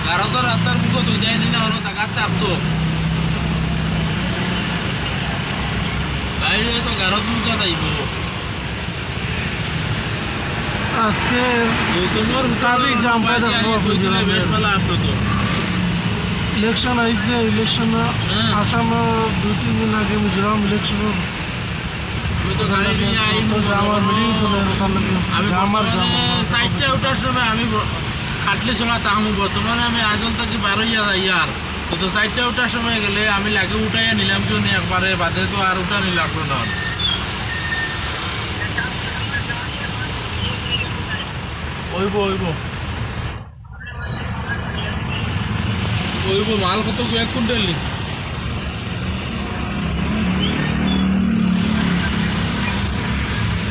গারো তো রাস্তার মুখো তো যায়নি না ওরা টাকার চাপ তো গাড়ি তো গারো মুখো যাইব আজকে তোমার ট্রাফিক জাম পাই দেখো বেলা আসলো তো ইলেকশন আইছে ইলেকশন আসামে 2-3 দিন আগে মিজোরাম ইলেকশন আমি তো গাড়ি নিয়ে আইব আমার মিলিয়ে চলে তার লাগে আমার জাম সাইডটা ওঠার সময় আমি খাটলে সময় তা আমি বর্তমানে আমি আজন থেকে বারোইয়া যাই আর তো সাইডটা ওঠার সময় গেলে আমি লাগে উঠাইয়া নিলাম কেউ নি একবারে বাদে তো আর উঠা নি লাগলো না ওইব ওইব ওইব মাল কত এক কুইন্টাল নি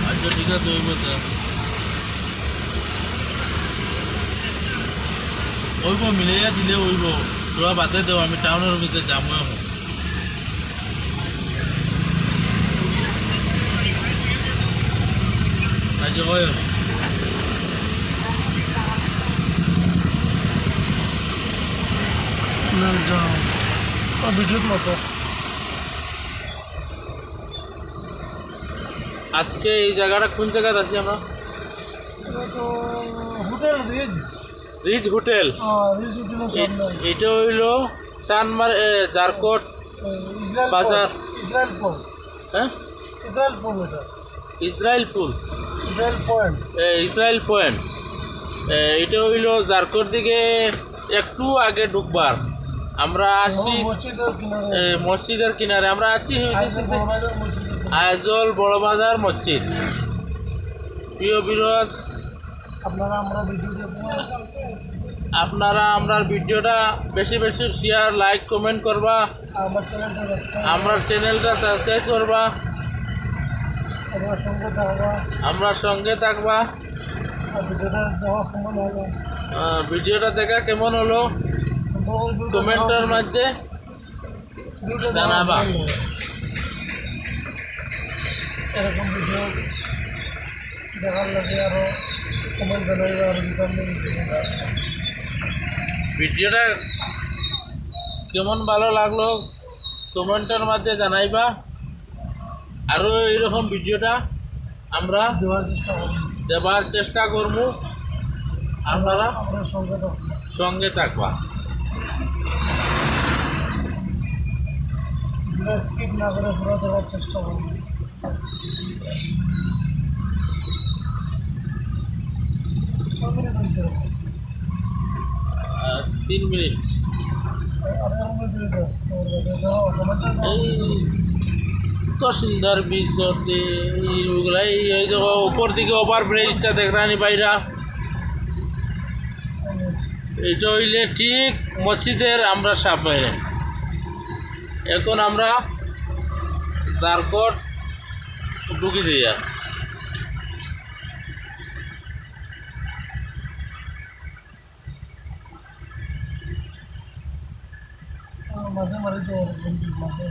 আচ্ছা ঠিক আছে ওইব ওইব মিলাইয়া দিলে ওইব তোরা বাদে দেও আমি টাউনের ভিতরে যাবো এখন আচ্ছা হয় না যাও বিদ্যুৎ মতো আজকে এই জায়গাটা কোন জায়গায় আছি আমরা তো hotel Ritz Ritz hotel Ritz হোটেলের সামনে এটা হইল চানমার জারকোট ইসরায়েল বাজার ইসরায়েল পোস্ট হ্যাঁ ইসরায়েল পোল এটা Israel pool Israel point Israel point এটা হইল জারকোট দিকে একটু আগে ঢুকবার আমরা আসছি মসজিদের কিনারে মসজিদের কিনারে আমরা আছি বড়বাজার মসজিদ আইজল বড় বাজার মসজিদ প্রিয় বিরোধ আপনারা আমরা ভিডিও দেখবো আপনারা আমার ভিডিওটা বেশি বেশি শেয়ার লাইক কমেন্ট করবা আমার চ্যানেলটা আমার চ্যানেলটা সাবস্ক্রাইব করবা আমার সঙ্গে থাকবা আমরা সঙ্গে থাকবা আর ভিডিওটা দেওয়া কেমন হলো ভিডিওটা দেখা কেমন হলো কমেন্টের মধ্যে জানাবা এরকম ভিডিও দেখার লাগে আরও কমেন্ট জানাইবা আর ভিডিওটা কেমন ভালো লাগলো কমেন্টের মধ্যে জানাইবা আরও এইরকম ভিডিওটা আমরা দেওয়ার চেষ্টা করব দেবার চেষ্টা করবো আপনারা আমরা সঙ্গে থাকবো সঙ্গে থাকবা স্কিপ না করে পুরো দেওয়ার চেষ্টা করব কতদিন হয়েছে 3 মিনিট এই তহসিলদার বীজ ধরতে এইগুলাই এই দেখো উপর দিকে ওভার ব্রিজটা দেখরানি বাইরা এটা হইলে ঠিক মসজিদের আমরা সামনে এখন আমরা জারকোট ঢুকি দিয়া মাঝে মাঝে মাঝে মাঝে